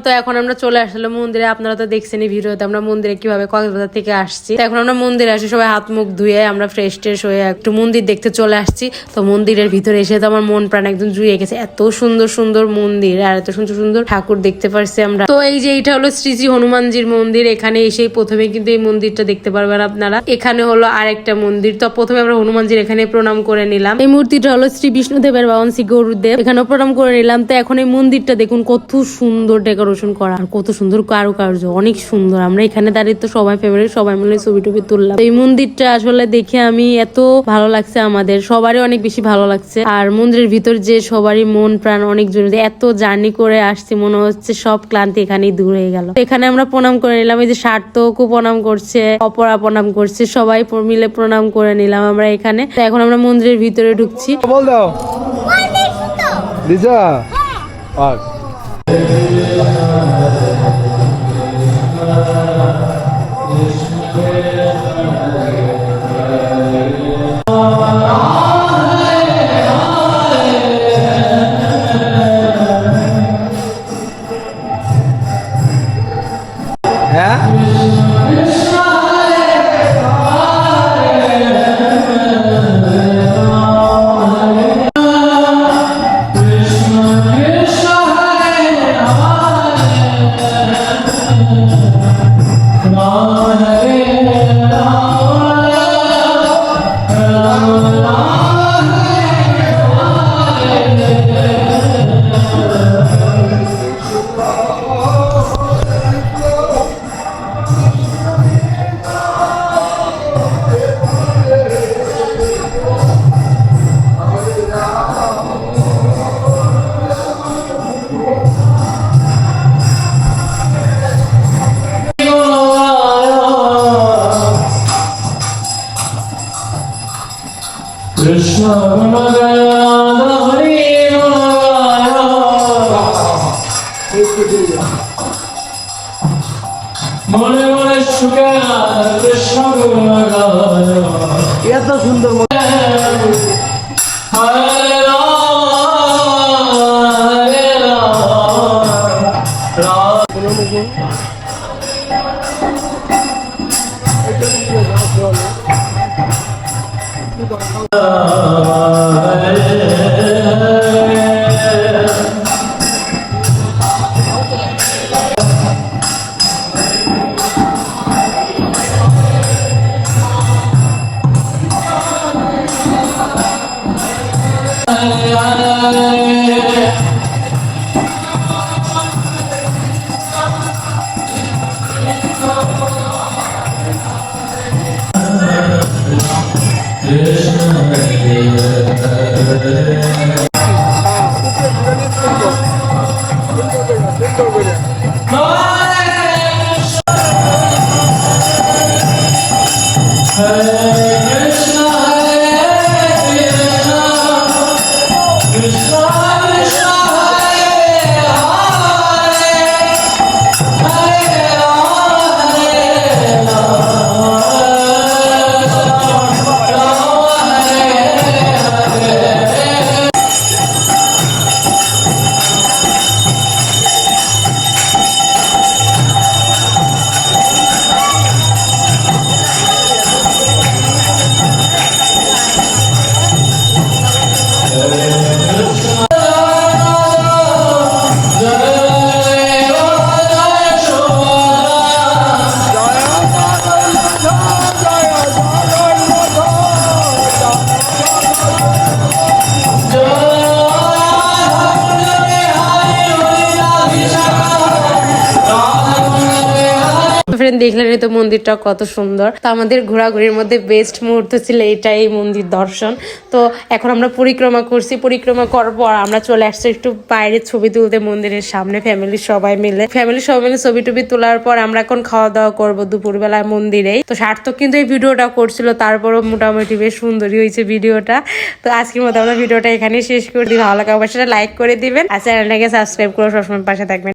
তো এখন আমরা চলে আসলাম মন্দিরে। আপনারা তো দেখছেন এই ভিডিওতে আমরা মন্দিরে কিভাবে কক্সবাজার থেকে আসছি। এখন আমরা মন্দিরে আসি, সবাই হাত মুখ ধুয়ে আমরা ফ্রেশ ট্রেশ হয়ে একটু মন্দির দেখতে চলে আসছি। তো মন্দিরের ভিতরে এসে তো আমার মন প্রাণ একদম জুড়িয়ে গেছে। এত সুন্দর সুন্দর মন্দির আর এত সুন্দর সুন্দর ঠাকুর দেখতে পারছি আমরা। তো এই যে এইটা হলো শ্রী শ্রী হনুমানজির মন্দির। এখানে এসেই প্রথমে কিন্তু এই মন্দিরটা দেখতে পারবেন আপনারা। এখানে হলো আরেকটা মন্দির। তো প্রথমে আমরা হনুমানজির এখানে প্রণাম করে নিলাম। এই মূর্তিটা হলো শ্রী বিষ্ণুদেবের বাহন শ্রী গরুদেব, এখানেও প্রণাম করে নিলাম। তো এখন এই মন্দিরটা দেখুন কত সুন্দর ডেকোরেশন করা আর কত সুন্দর কারুকার্য, অনেক সুন্দর। আমরা এখানে দাঁড়িয়ে তো সবাই ফ্যামিলি সবাই মিলে ছবি টবি তুললাম। এই মন্দিরটা আসলে দেখে আমি এত ভালো লাগছে, আমাদের সবারই অনেক বেশি ভালো লাগছে। আর মন্দিরের ভিতর যে সবারই মন প্রাণ অনেক জড়িত, এত জার্নি করে আসছি মনে হচ্ছে সব ক্লান্তি এখানেই দূর হয়ে গেল। এখানে আমরা প্রণাম করে নিলাম। এই যে সার্থকও প্রণাম করছে, অপরা প্রণাম করছে, সবাই মিলে প্রণাম করে নিলাম আমরা এখানে। তো এখন আমরা মন্দিরের ভিতরে ঢুকছি। বল দাও দিশা আর হ্যাঁ কৃষ্ণ মনে মনে সুখে কৃষ্ণ এত সুন্দর ফ্রেন্ড দেখলেন তো মন্দিরটা কত সুন্দর। তো আমাদের ঘোরাঘুরির মধ্যে বেস্ট মুহূর্ত ছিল এটাই, মন্দির দর্শন। তো এখন আমরা পরিক্রমা করছি, পরিক্রমা করার পর আমরা চলে আসছি একটু বাইরে ছবি তুলতে মন্দিরের সামনে ফ্যামিলির সবাই মিলে ছবি টবি তোলার পর আমরা এখন খাওয়া দাওয়া করবো দুপুরবেলায় মন্দিরেই। তো সার্থক কিন্তু এই ভিডিওটা করছিল, তারপরও মোটামুটি বেশ সুন্দরই হয়েছে ভিডিওটা। তো আজকের মতো আমরা ভিডিওটা এখানে শেষ করে দিই। ভালো লাগা অবশ্যই লাইক করে দিবেন আর চ্যানেলটাকে সাবস্ক্রাইব করে সবসময় পাশে থাকবেন।